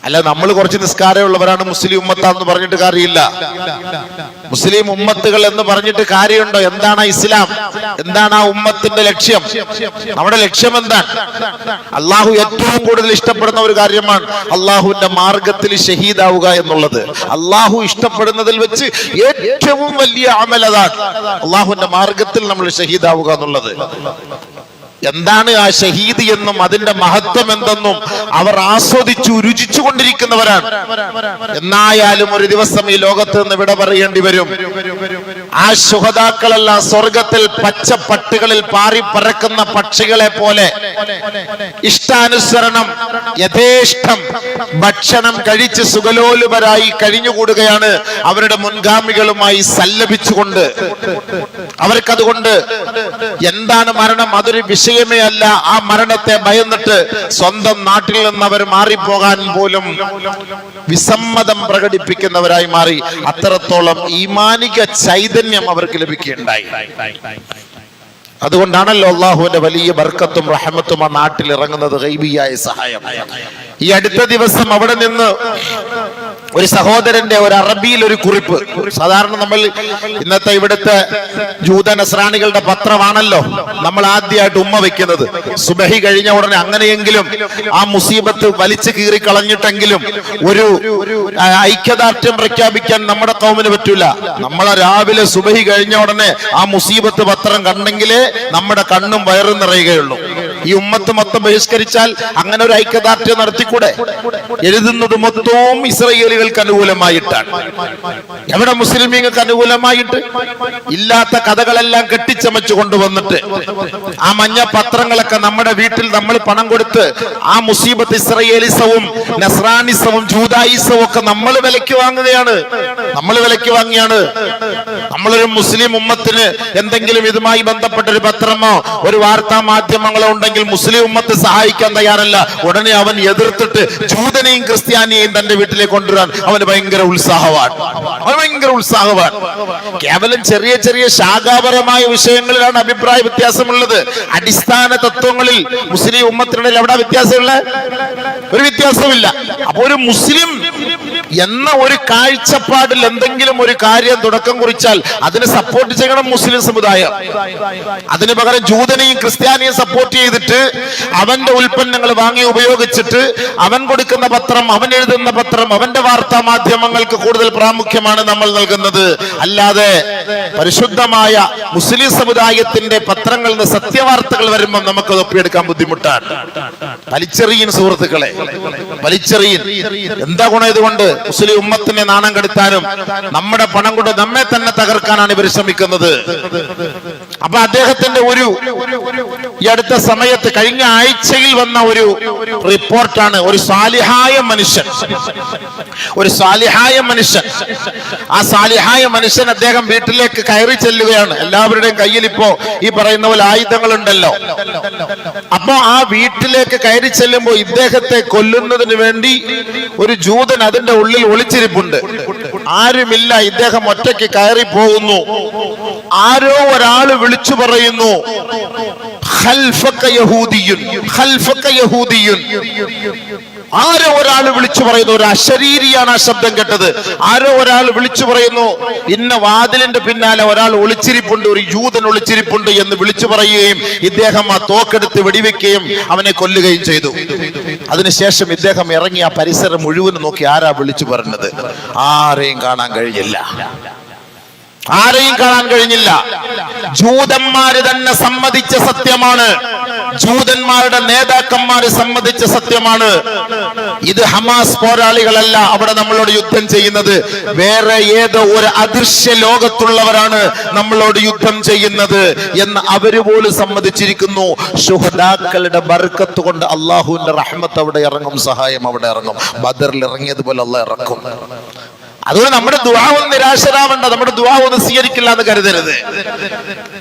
അല്ല നമ്മൾ കുറച്ച് നിസ്കാരമുള്ളവരാണ് മുസ്ലിം ഉമ്മത്താന്ന് പറഞ്ഞിട്ട് കാര്യമില്ല. മുസ്ലിം ഉമ്മത്തുകൾ എന്ന് പറഞ്ഞിട്ട് കാര്യമുണ്ടോ? എന്താണ് ഇസ്ലാം? എന്താണ് ആ ഉമ്മത്തിന്റെ ലക്ഷ്യം? നമ്മുടെ ലക്ഷ്യം എന്താണ്? അള്ളാഹു ഏറ്റവും കൂടുതൽ ഇഷ്ടപ്പെടുന്ന ഒരു കാര്യമാണ് അള്ളാഹുവിന്റെ മാർഗത്തിൽ ഷഹീദാവുക എന്നുള്ളത്. അള്ളാഹു ഇഷ്ടപ്പെടുന്നതിൽ വെച്ച് ഏറ്റവും വലിയ അമൽ അതാണ്, അള്ളാഹുവിന്റെ മാർഗത്തിൽ നമ്മൾ ഷഹീദാവുക എന്നുള്ളത്. എന്താണ് ആ ഷഹീദ് എന്നും അതിന്റെ മഹത്വം എന്തെന്നും അവർ ആസ്വദിച്ചു രുചിച്ചു കൊണ്ടിരിക്കുന്നവരാണ്. എന്നായാലും ഒരു ദിവസം ഈ ലോകത്ത് നിന്ന് വിട പറയേണ്ടി വരും. ആ ശുഹദാക്കളെല്ലാം സ്വർഗത്തിൽ പച്ചപ്പട്ടുകളിൽ പാറി പറക്കുന്ന പക്ഷികളെ പോലെ ഇഷ്ടാനുസരണം യഥേഷ്ടം ഭക്ഷണം കഴിച്ച് സുഖലോലുപരായി കഴിഞ്ഞുകൂടുകയാണ് അവരുടെ മുൻഗാമികളുമായി സല്ലപിച്ചുകൊണ്ട്. അവർക്കതുകൊണ്ട് എന്താണ് മരണം? അതൊരു വിഷയമേ അല്ല. ആ മരണത്തെ ഭയന്നിട്ട് സ്വന്തം നാട്ടിൽ നിന്ന് അവർ മാറിപ്പോകാൻ പോലും വിസമ്മതം പ്രകടിപ്പിക്കുന്നവരായി മാറി. അത്രത്തോളം ഈമാനിക ചൈതന്യം അവർക്ക് ലഭിക്കുകയുണ്ടായി. അതുകൊണ്ടാണല്ലോ അള്ളാഹുവിന്റെ വലിയ ബർക്കത്തും റഹ്മത്തും ആ നാട്ടിൽ ഇറങ്ങുന്നത്, ഗൈബിയായ സഹായം. ഈ അടുത്ത ദിവസം അവിടെ നിന്ന് ഒരു സഹോദരന്റെ ഒരു അറബിയിൽ ഒരു കുറിപ്പ്. സാധാരണ നമ്മൾ ഇന്നത്തെ ഇവിടുത്തെ ജൂത നസ്രാണികളുടെ പത്രമാണല്ലോ നമ്മൾ ആദ്യമായിട്ട് ഉമ്മ വെക്കുന്നത്. സുബഹി കഴിഞ്ഞ ഉടനെ അങ്ങനെയെങ്കിലും ആ മുസീബത്ത് വലിച്ചു കീറി കളഞ്ഞിട്ടെങ്കിലും ഒരു ഐക്യദാർഢ്യം പ്രഖ്യാപിക്കാൻ നമ്മുടെ കൗമിന് പറ്റൂല. നമ്മളെ രാവിലെ സുബഹി കഴിഞ്ഞ ഉടനെ ആ മുസീബത്ത് പത്രം കണ്ടെങ്കിലേ നമ്മുടെ കണ്ണും വയറും നിറയുകയുള്ളൂ. ഈ ഉമ്മത്ത് മൊത്തം ബഹിഷ്കരിച്ചാൽ അങ്ങനെ ഒരു ഐക്യദാർഢ്യം നടത്തിക്കൂടെ? എഴുതുന്നത് മൊത്തവും ഇസ്രായേലികൾക്ക് അനുകൂലമായിട്ടാണ്. എവിടെ മുസ്ലിമീങ്ങൾക്ക് അനുകൂലമായിട്ട്? ഇല്ലാത്ത കഥകളെല്ലാം കെട്ടിച്ചമച്ചു കൊണ്ടുവന്നിട്ട് ആ മഞ്ഞ പത്രങ്ങളൊക്കെ നമ്മുടെ വീട്ടിൽ നമ്മൾ പണം കൊടുത്ത് ആ മുസീബത്ത് ഇസ്രായേലിസവും നസ്രാനിസവും ജൂതായിസവും ഒക്കെ നമ്മൾ വിലയ്ക്ക് വാങ്ങുകയാണ്. നമ്മൾ വിലയ്ക്ക് വാങ്ങിയാണ്. നമ്മളൊരു മുസ്ലിം ഉമ്മത്തിന് എന്തെങ്കിലും ഇതുമായി ബന്ധപ്പെട്ട ഒരു പത്രമോ ഒരു വാർത്താ മാധ്യമങ്ങളോ ഉണ്ടെങ്കിൽ മുസ്ലിം ഉമ്മത്ത് സഹായിക്കാൻ തയ്യാറല്ല. ഉടനെ അവൻ എതിർത്തിട്ട് ജൂതനെയും ക്രിസ്ത്യാനിയെയും തന്റെ വീട്ടിലേക്ക് കൊണ്ടുവരാൻ അവന് ഭയങ്കര ഉത്സാഹമാണ്. കേവലം ചെറിയ ചെറിയ ശാഖാപരമായ വിഷയങ്ങളിലാണ് അഭിപ്രായ വ്യത്യാസമുള്ളത്. അടിസ്ഥാന തത്വങ്ങളിൽ മുസ്ലിം ഉമ്മത്തിനിടയിൽ എവിടെ വ്യത്യാസമുള്ള? ഒരു വ്യത്യാസമില്ല. അപ്പൊ ഒരു മുസ്ലിം എന്ന ഒരു കാഴ്ചപ്പാടിൽ എന്തെങ്കിലും ഒരു കാര്യം തുടക്കം കുറിച്ചാൽ അതിനെ സപ്പോർട്ട് ചെയ്യണം മുസ്ലിം സമുദായം. അതിന് പകരം ജൂതനെയും ക്രിസ്ത്യാനിയും സപ്പോർട്ട് ചെയ്തിട്ട് അവന്റെ ഉൽപ്പന്നങ്ങൾ വാങ്ങി ഉപയോഗിച്ചിട്ട് അവൻ കൊടുക്കുന്ന പത്രം, അവൻ എഴുതുന്ന പത്രം, അവന്റെ വാർത്താ മാധ്യമങ്ങൾക്ക് കൂടുതൽ പ്രാമുഖ്യമാണ് നമ്മൾ നൽകുന്നത്. അല്ലാതെ പരിശുദ്ധമായ മുസ്ലിം സമുദായത്തിന്റെ പത്രങ്ങളിൽ നിന്ന് സത്യവാർത്തകൾ വരുമ്പോൾ നമുക്കത് ഒപ്പിയെടുക്കാൻ ബുദ്ധിമുട്ടാണ്. വലിച്ചെറിയൻ സുഹൃത്തുക്കളെ, വലിച്ചെറിയൻ. എന്താ ഗുണം ഇതുകൊണ്ട്? മുസ്ലിം ഉമ്മത്തിനെ നാണം കെടുത്താനും നമ്മുടെ പണം കൊണ്ട് നമ്മെ തന്നെ തകർക്കാനാണ് ഇവർ ശ്രമിക്കുന്നത്. അപ്പൊ അദ്ദേഹത്തിന്റെ ഈ അടുത്ത സമയത്ത് കഴിഞ്ഞ ആഴ്ചയിൽ വന്ന ഒരു റിപ്പോർട്ടാണ്. ഒരു സാലിഹായ മനുഷ്യൻ, ആ സാലിഹായ മനുഷ്യൻ അദ്ദേഹം വീട്ടിലേക്ക് കയറി ചെല്ലുകയാണ്. എല്ലാവരുടെയും കയ്യിൽ ഇപ്പോ ഈ പറയുന്ന പോലെ ആയുധങ്ങളുണ്ടല്ലോ. അപ്പൊ ആ വീട്ടിലേക്ക് കയറി ചെല്ലുമ്പോൾ ഇദ്ദേഹത്തെ കൊല്ലുന്നതിന് വേണ്ടി ഒരു ജൂതൻ അതിന്റെ ഉള്ളിൽ ഒളിച്ചിരിപ്പുണ്ട്. ആരുമില്ല. ഇദ്ദേഹം ഒറ്റയ്ക്ക് കയറി പോകുന്നു. ആരോ ഒരാൾ വിളിച്ചു പറയുന്നു, ഖൽഫക യഹൂദിയുൻ, ഖൽഫക യഹൂദിയുൻ. ആരോ ഒരാൾ വിളിച്ചു പറയുന്നു. ഒരു അശരീരിയാണ് ആ ശബ്ദം കേട്ടത്. ആരോ ഒരാൾ വിളിച്ചു പറയുന്നു, ഇന്ന വാതിലിന്റെ പിന്നാലെ ഒരാൾ ഒളിച്ചിരിപ്പുണ്ട്, ഒരു ജൂതൻ ഒളിച്ചിരിപ്പുണ്ട് എന്ന് വിളിച്ചു പറയുകയും ഇദ്ദേഹം ആ തോക്കെടുത്ത് വെടിവെക്കുകയും അവനെ കൊല്ലുകയും ചെയ്തു. അതിനുശേഷം ഇദ്ദേഹം ഇറങ്ങി ആ പരിസരം മുഴുവൻ നോക്കി. ആരാ വിളിച്ചു പറഞ്ഞത്? ആരെയും കാണാൻ കഴിഞ്ഞില്ല. ജൂതന്മാര് തന്നെ സമ്മതിച്ച സത്യമാണ്. ജൂതന്മാരുടെ നേതാക്കന്മാര് സമ്മതിച്ച സത്യമാണ്. ഇത് ഹമാസ് പോരാളികളല്ല അവിടെ നമ്മളോട് യുദ്ധം ചെയ്യുന്നത്. വേറെ ഏതോ ഒരു അദൃശ്യ ലോകത്തുള്ളവരാണ് നമ്മളോട് യുദ്ധം ചെയ്യുന്നത് എന്ന് അവര് പോലും സമ്മതിച്ചിരിക്കുന്നു. ശുഹദാക്കളുടെ ബർക്കത്ത് കൊണ്ട് അള്ളാഹുവിന്റെ റഹ്മത്ത് അവിടെ ഇറങ്ങും, സഹായം അവിടെ ഇറങ്ങും. ബദറിൽ ഇറങ്ങിയതുപോലെ അള്ളാഹ് ഇറക്കും. അതുകൊണ്ട് നമ്മുടെ ദുആ ഒന്നും നിരാശരാവണ്ട, നമ്മുടെ ദുആ ഒന്നും സ്വീകരിക്കില്ല എന്ന് കരുതരുത്.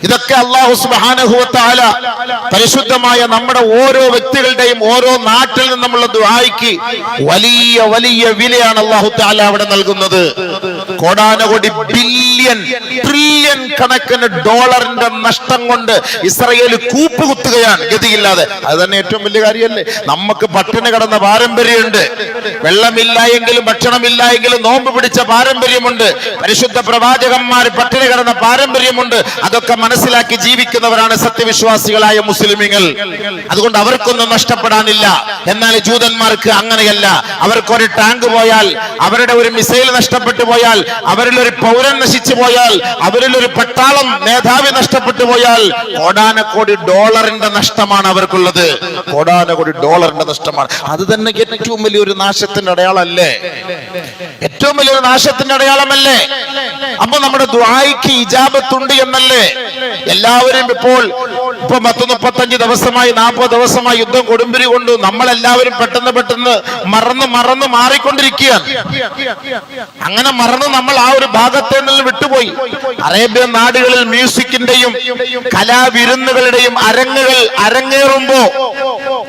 ഇതൊക്കെ അല്ലാഹു സുബ്ഹാനഹു വ തആല പരിശുദ്ധമായ നമ്മുടെ ഓരോ വ്യക്തികളുടെയും ഓരോ നാട്ടിൽ നിന്നുമുള്ള ദുആയ്ക്ക് വലിയ വലിയ വിലയാണ് അല്ലാഹു തആല അവിടെ നൽകുന്നത്. കോടാനകോടി ബില്യൺ ട്രില്യൺ ആയിരക്കണക്കിന് ഡോളറിന്റെ നഷ്ടം കൊണ്ട് ഇസ്രായേൽ കൂപ്പുകുത്തുകയാണ് ഗതിയില്ലാതെ. അത് തന്നെ ഏറ്റവും വലിയ കാര്യമല്ലേ? നമുക്ക് പട്ടിണി കിടന്ന പാരമ്പര്യമുണ്ട്, വെള്ളമില്ല എങ്കിലും ഭക്ഷണമില്ല എങ്കിലും നോമ്പ് പിടിച്ച പാരമ്പര്യമുണ്ട്, പരിശുദ്ധ പ്രവാചകന്മാർ പട്ടിണി കിടന്ന പാരമ്പര്യമുണ്ട്. അതൊക്കെ മനസ്സിലാക്കി ജീവിക്കുന്നവരാണ് സത്യവിശ്വാസികളായ മുസ്ലിമീങ്ങൾ. അതുകൊണ്ട് അവർക്കൊന്നും നഷ്ടപ്പെടാനില്ല. എന്നാൽ ജൂതന്മാർക്ക് അങ്ങനെയല്ല. അവർക്കൊരു ടാങ്ക് പോയാൽ, അവരുടെ ഒരു മിസൈൽ നഷ്ടപ്പെട്ടു പോയാൽ, അവരിൽ ഒരു പൗരൻ നശിച്ചു പോയാൽ, അവരിൽ ഒരു പട്ടാളം മേധാവി നഷ്ടപ്പെട്ടു പോയാൽ കോടാനക്കോടി ഡോളറിന്റെ നഷ്ടമാണ് അവർക്കുള്ളത്. കോടാനക്കോടി ഡോളറിന്റെ നഷ്ടമാണ്. അത് തന്നെ ഏറ്റവും വലിയൊരു നാശത്തിന്റെ അടയാളമല്ലേ? ഏറ്റവും വലിയൊരു നാശത്തിന്റെ അടയാളമല്ലേ? അപ്പൊ നമ്മുടെ ദുആയ്ക്ക് ഇജാബത്തുണ്ട് എന്നല്ലേ? എല്ലാവരും ഇപ്പൊ 30-35 ദിവസമായി 40 ദിവസമായി യുദ്ധം കൊടുമ്പിരി കൊണ്ടു നമ്മളെല്ലാവരും പെട്ടെന്ന് മറന്ന് മാറിക്കൊണ്ടിരിക്കുകയാണ്. അങ്ങനെ മറന്ന് നമ്മൾ ആ ഒരു ഭാഗത്തെ നിന്ന് വിട്ടുപോയി. അറേബ്യൻ നാടുകളിൽ മ്യൂസിക്കിന്റെയും കലാവിരുന്നുകളുടെയും അരങ്ങേറുമ്പോ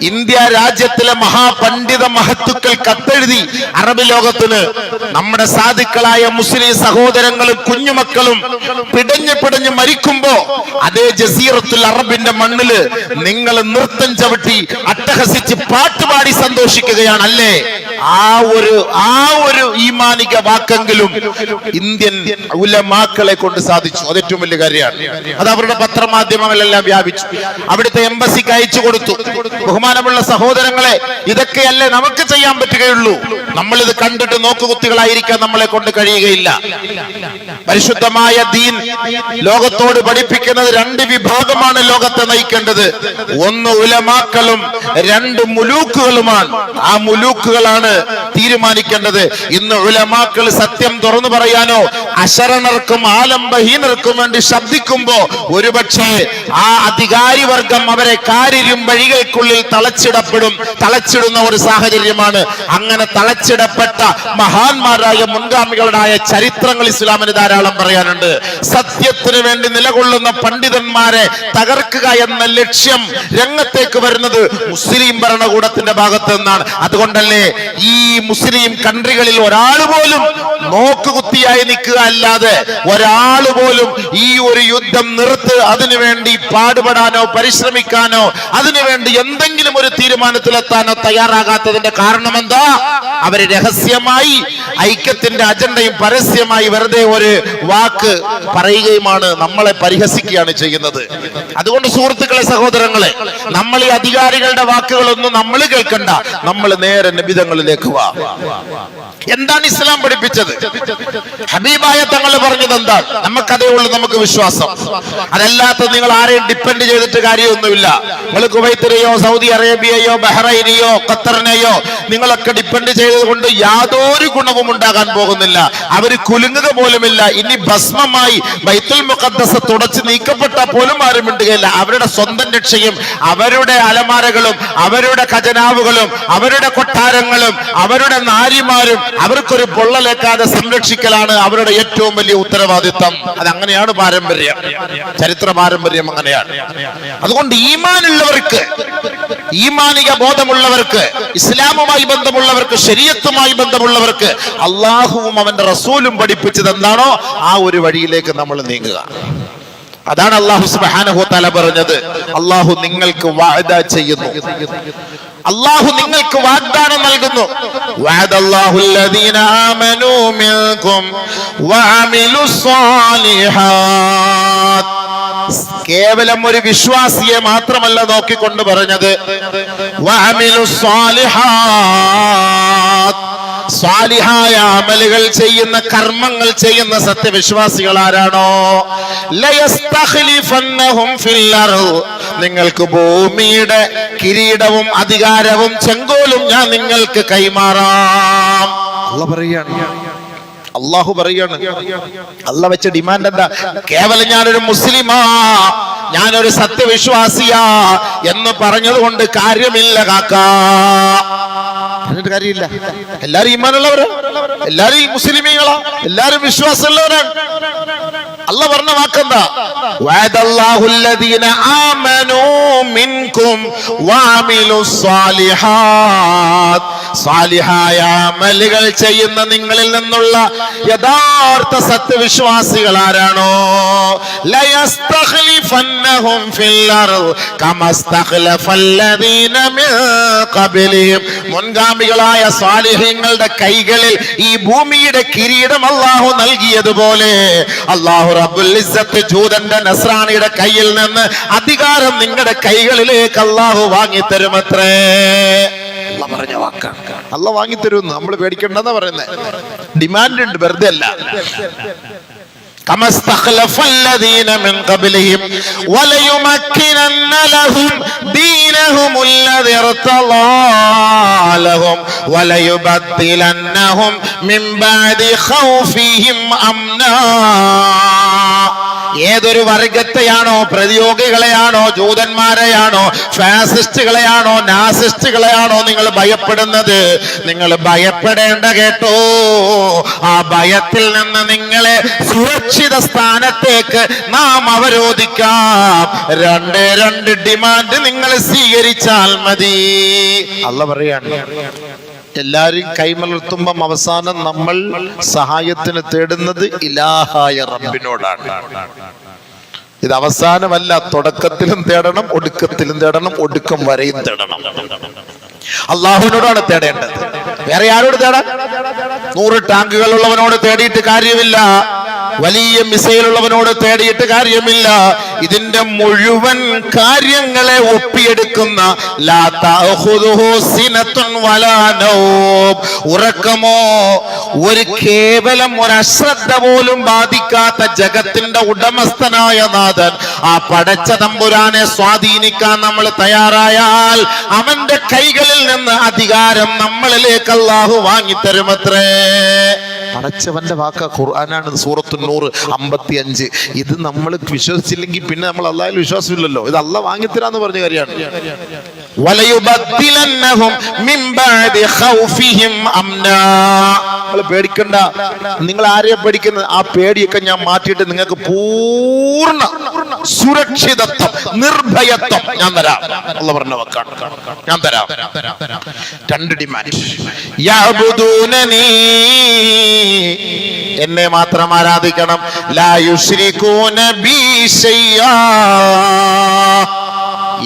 ഇന്ത്യ രാജ്യത്തിലെ മഹാപണ്ഡിത മഹത്തുക്കൾ കത്തെഴുതി അറബ് ലോകത്തിന്, നമ്മുടെ സാധുക്കളായ മുസ്ലിം സഹോദരങ്ങളും കുഞ്ഞുമക്കളും പിടഞ്ഞ് മരിക്കുമ്പോ അതേ ജസീറത്തുൽ അറബിന്റെ മണ്ണില് നിങ്ങൾ നൃത്തം ചവിട്ടി അട്ടഹസിച്ച് പാട്ടുപാടി സന്തോഷിക്കുകയാണ് അല്ലേ? ആ ഒരു ഈമാനിക വാക്കെങ്കിലും ഇന്ത്യൻ ഉലമാക്കളെ കൊണ്ട് സാധിച്ചു. അത് ഏറ്റവും വലിയ കാര്യമാണ്. അത് അവരുടെ പത്രമാധ്യമങ്ങളെല്ലാം വ്യാപിച്ചു. അവിടുത്തെ എംബസിക്ക് അയച്ചു കൊടുത്തു. ബഹുമാനമുള്ള സഹോദരങ്ങളെ, ഇതൊക്കെയല്ലേ നമുക്ക് ചെയ്യാൻ പറ്റുകയുള്ളൂ. നമ്മൾ ഇത് കണ്ടിട്ട് നോക്കുകുത്തികളായിരിക്കാൻ നമ്മളെ കൊണ്ട് കഴിയുകയില്ല. പരിശുദ്ധമായ ദീൻ ലോകത്തോട് പഠിപ്പിക്കുന്നത് 2 വിഭാഗമാണ് ലോകത്തെ നയിക്കേണ്ടത്. ഒന്ന് ഉലമാക്കളും 2 മുലൂക്കുകളുമാണ്. ആ മുലൂക്കുകളാണ് തീരുമാനിക്കേണ്ടത്. ഇന്ന് ഉലമാക്കൾ സത്യം തുറന്നു പറയാനോ അശരണർക്കും ആലംബഹീനർക്കും വേണ്ടി ശബ്ദിക്കുമ്പോ ഒരുപക്ഷെ ആ അധികാരി വർഗം അവരെ കാരിരും വഴികൾക്കുള്ളിൽ തളച്ചിടുന്ന ഒരു സാഹചര്യമാണ്. അങ്ങനെ തളച്ചിടപ്പെട്ട മഹാന്മാരായ മുൻഗാമികളുടെ ചരിത്രങ്ങൾ ഇസ്ലാമിന് ധാരാളം പറയാനുണ്ട്. സത്യത്തിന് വേണ്ടി നിലകൊള്ളുന്ന പണ്ഡിതന്മാരെ തകർക്കുക എന്ന ലക്ഷ്യം രംഗത്തേക്ക് വരുന്നത് മുസ്ലിം ഭരണകൂടത്തിന്റെ ഭാഗത്ത് നിന്നാണ്. അതുകൊണ്ടല്ലേ ഈ മുസ്ലിം കൺട്രികളിൽ ഒരാൾ പോലും നോക്കുകുത്തിയായി നിൽക്കുക അല്ലാതെ ഒരാൾ പോലും ഈ ഒരു യുദ്ധം നിർത്ത് അതിനുവേണ്ടി പാടുപെടാനോ പരിശ്രമിക്കാനോ അതിനുവേണ്ടി എന്തെങ്കിലും ഒരു തീരുമാനത്തിലെത്താനോ തയ്യാറാകാത്തതിന്റെ കാരണം എന്താ? അവര് രഹസ്യമായി ഐക്യത്തിന്റെ അജണ്ടയും പരസ്യമായി വെറുതെ ഒരു വാക്ക് പറയുകയുമാണ്, നമ്മളെ പരിഹസിക്കുകയാണ് ചെയ്യുന്നത്. അതുകൊണ്ട് സുഹൃത്തുക്കളെ, സഹോദരങ്ങളെ, നമ്മൾ ഈ അധികാരികളുടെ വാക്കുകളൊന്നും നമ്മൾ കേൾക്കണ്ട. നമ്മൾ നേരെ നബിതങ്ങളിലേക്ക് വാ. എന്താണ് ഇസ്ലാം പഠിപ്പിച്ചത്? ഹബീബായ തങ്ങൾ പറഞ്ഞത് എന്താണ്? നമുക്കതേ ഉള്ളൂ നമുക്ക് വിശ്വാസം. അതല്ലാത്ത നിങ്ങൾ ആരെയും ഡിപ്പെൻഡ് ചെയ്തിട്ട് കാര്യമൊന്നുമില്ല. നിങ്ങൾ കുവൈത്തിനെയോ സൗദി അറേബ്യയോ ബഹ്റൈനെയോ ഖത്തറിനെയോ നിങ്ങളൊക്കെ ഡിപ്പെൻഡ് ചെയ്തതുകൊണ്ട് യാതൊരു ഗുണവും ഉണ്ടാകാൻ പോകുന്നില്ല. അവര് കുലുങ്ങുക പോലുമില്ല. ഇനി ഭസ്മമായി ബൈത്തുൽ മുഖദ്ദസ് തുടച്ച് നീക്കപ്പെട്ടാൽ പോലും ആരും മിണ്ടുകയില്ല. അവരുടെ സ്വന്തം രക്ഷയും അവരുടെ അലമാരകളും അവരുടെ ഖജനാവുകളും അവരുടെ കൊട്ടാരങ്ങളും അവരുടെ നാരിമാരും അവർക്കൊരു പൊള്ളലേക്കാതെ സംരക്ഷിക്കലാണ് അവരുടെ ഏറ്റവും വലിയ ഉത്തരവാദിത്തം. അതങ്ങനെയാണ് പാരമ്പര്യം, ചരിത്ര പാരമ്പര്യം അങ്ങനെയാണ്. അതുകൊണ്ട് ഈമാനുള്ളവർക്ക്, ഈമാനിക ബോധമുള്ളവർക്ക്, ഇസ്ലാമുമായി ബന്ധമുള്ളവർക്ക്, ശരീഅത്തുമായി ബന്ധമുള്ളവർക്ക് അള്ളാഹുവും അവന്റെ റസൂലും പഠിപ്പിച്ചത് എന്താണോ ആ ഒരു വഴിയിലേക്ക് നമ്മൾ നീങ്ങുക. അതാണ് അല്ലാഹു സുബ്ഹാനഹു വ തആല പറഞ്ഞത്. അല്ലാഹു നിങ്ങൾക്ക് വഅദ ചെയ്യുന്നു, അല്ലാഹു നിങ്ങൾക്ക് വാഗ്ദാനം നൽകുന്നു. വഅദല്ലാഹുല്ലദീന ആമനൂ മിൻകും വഅമിലുസ് സാലിഹാത്ത്. കേവലം ഒരു വിശ്വാസിയെ മാത്രമല്ല നോക്കിക്കൊണ്ട് പറഞ്ഞത്, വഅമിലുസ് സാലിഹാത്ത്. സ്വാലിഹായ അമലുകൾ ചെയ്യുന്ന, കർമ്മങ്ങൾ ചെയ്യുന്ന സത്യവിശ്വാസികൾ ആരാണോ, ലയസ്തഖ്ലിഫന്നഹും ഫിൽ അർദ്, നിങ്ങൾക്ക് ഭൂമിയുടെ കിരീടവും അധികാരവും ചെങ്കോലും ഞാൻ നിങ്ങൾക്ക് കൈമാറാം. അള്ളാഹു പറയാണ്. അള്ളാഹ് വെച്ച ഡിമാൻഡ് എന്താ? കേവലം ഞാനൊരു മുസ്ലിമാ, ഞാനൊരു സത്യവിശ്വാസിയാ എന്ന് പറഞ്ഞതുകൊണ്ട് കാര്യമില്ല കാക്കാ. എന്നിട്ട് കാര്യമില്ല. എല്ലാരും ഈമാനുള്ളവരാ, എല്ലാരും മുസ്ലിമീങ്ങളാ, എല്ലാരും വിശ്വാസമുള്ളവരാണ്. അള്ളാഹ് പറഞ്ഞ വാക്കെന്താ? വഅദല്ലാഹുല്ലദീന ആമനൂ മിൻകും വഅമിലുസ് സാലിഹാത്ത്. സാലിഹായ അമലുകൾ ചെയ്യുന്ന നിങ്ങളിൽ നിന്നുള്ള യഥാർത്ഥ സത്യവിശ്വാസികൾ ആരാണോ ലയസ്തഖ്ലിഫന്നഹും ഫിൽ അർദ് കമസ്തഖ്ലഫല്ലദീന മിൻ ഖബ്ലിഹിം മുൻഗാമികളായ സാലിഹീങ്ങളുടെ കൈകളിൽ ഈ ഭൂമിയുടെ കിരീടം അല്ലാഹു നൽകിയതുപോലെ അല്ലാഹു റബ്ബുൽ ഇസ്സത്ത് ജൂതന്റെ നസ്രാണിയുടെ കയ്യിൽ നിന്ന് അധികാരം നിങ്ങളുടെ കൈകളിലേക്ക് അല്ലാഹു വാങ്ങിത്തരുമത്രേ. അല്ലാഹു പറഞ്ഞ വാക്കാണ്. അല്ലാഹു വാങ്ങിത്തരുമെന്ന് നമ്മൾ പേടിക്കണ്ടെന്നാ പറയുന്നത്. ഡിമാൻഡ് ഉണ്ട്, വെറുതെ അല്ല. كما استخلف الذين من قبلهم وليمكنن لهم دينهم الذي ارتضى لهم وليبدلنهم من بعد خوفهم أمنا. ഏതൊരു വർഗത്തെയാണോ, പ്രതിയോഗികളെയാണോ, ജൂതന്മാരെയാണോ, ഫാസിസ്റ്റുകളെയാണോ, നാസിസ്റ്റുകളെയാണോ നിങ്ങൾ ഭയപ്പെടുന്നത്, നിങ്ങൾ ഭയപ്പെടേണ്ട കേട്ടോ. ആ ഭയത്തിൽ നിന്ന് നിങ്ങളെ സുരക്ഷിത സ്ഥാനത്തേക്ക് നാം അവരോധിക്കാം. രണ്ട് ഡിമാൻഡ് നിങ്ങൾ സ്വീകരിച്ചാൽ മതി. അല്ലാഹു പറയാണ്, എല്ലാരും കൈമലർത്തുമ്പം അവസാനം നമ്മൾ സഹായത്തിന് തേടുന്നത് ഇലാഹായ റബ്ബിനോടാണ്. ഇത് അവസാനമല്ല, തുടക്കത്തിലും തേടണം, ഒടുക്കത്തിലും തേടണം, ഒടുക്കം വരെയും തേടണം. അള്ളാഹുവിനോടാണ് തേടേണ്ടത്. വേറെ ആരോട് തേടാൻ? 100 ടാങ്കുകൾ ഉള്ളവനോട് തേടിയിട്ട് കാര്യമില്ല, വലിയ മിസൈൽ ഉള്ളവനോട് തേടിയിട്ട് കാര്യമില്ല. ഇതിന്റെ മുഴുവൻ കാര്യങ്ങളെ ഒപ്പിയെടുക്കുന്ന ലാ തഅഖുദുഹു സിനത്തുൻ വലാ നൗം, ഉറക്കമോ ഒരു കേവലം ഒരു അശ്രദ്ധ പോലും ബാധിക്കാത്ത ജഗത്തിന്റെ ഉടമസ്ഥനായ നാഥൻ, ആ പടച്ച തമ്പുരാനെ സ്വാധീനിക്കാൻ നമ്മൾ തയ്യാറായാൽ അവന്റെ കൈകളിൽ നിന്ന് അധികാരം നമ്മളിലേക്ക് അല്ലാഹു വാങ്ങിത്തരുമത്രേ. പടച്ചവന്റെ വാക്ക ഖുർആനാണ്. സൂറത്തുൻ നൂർ 55. ഇത് നമ്മൾ വിശ്വസിച്ചില്ലെങ്കിൽ പിന്നെ നമ്മൾ അല്ലാഹുവിൽ വിശ്വാസമില്ലല്ലോ. ഇത് അല്ലാഹു വാങ്ങിത്തരാന്ന് പറഞ്ഞ കാര്യമാണ്. വലയുബദ്ദിലന്നഹും മിൻ ബഅദി ഖൗഫിഹിം അംനാ. നിങ്ങൾ പേടിക്കണ്ട. നിങ്ങൾ ആരെയാ പേടിക്കുന്നത്? ആ പേടിയൊക്കെ ഞാൻ മാറ്റിയിട്ട് നിങ്ങൾക്ക് പൂർണ്ണ സുരക്ഷിതത്വം, നിർഭയത്വം ഞാൻ തരാം. അല്ലാഹു പറഞ്ഞ വാക്കാണ്, ഞാൻ തരാം. 2 ഡിമാൻഡ്. യഅബുദൂനനി, എന്നെ മാത്രം ആരാധിക്കണം. ലാ യുശ്രികൂന ബി ശൈആ,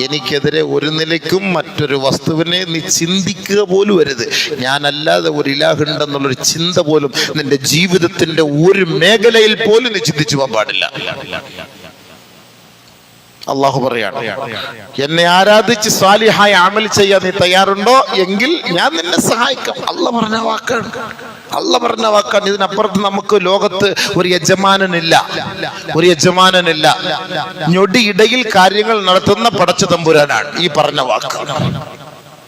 എനിക്കെതിരെ ഒരു നിലയ്ക്കും മറ്റൊരു വസ്തുവിനെ നീ ചിന്തിക്കുക പോലും വരുത്. ഞാനല്ലാതെ ഒരു ഇലാഹുണ്ടെന്നുള്ളൊരു ചിന്ത പോലും നിന്റെ ജീവിതത്തിന്റെ ഒരു മേഖലയിൽ പോലും നീ ചിന്തിച്ചു പോകാൻ പാടില്ല. അള്ളാഹു പറയാണ്, എന്നെ ആരാധിച്ച് സാലിഹായ അമൽ ചെയ്യാൻ നീ തയ്യാറുണ്ടോ എങ്കിൽ ഞാൻ നിന്നെ സഹായിക്കാം. അല്ലാഹു പറഞ്ഞ വാക്കാണ്, അല്ലാഹു പറഞ്ഞ വാക്കാണ്. ഇതിനപ്പുറത്ത് നമുക്ക് ലോകത്ത് ഒരു യജമാനനില്ല, ഒരു യജമാനനില്ല. ഞൊടിയിടയിൽ കാര്യങ്ങൾ നടത്തുന്ന പടച്ച തമ്പുരാനാണ് ഈ പറഞ്ഞ വാക്ക്.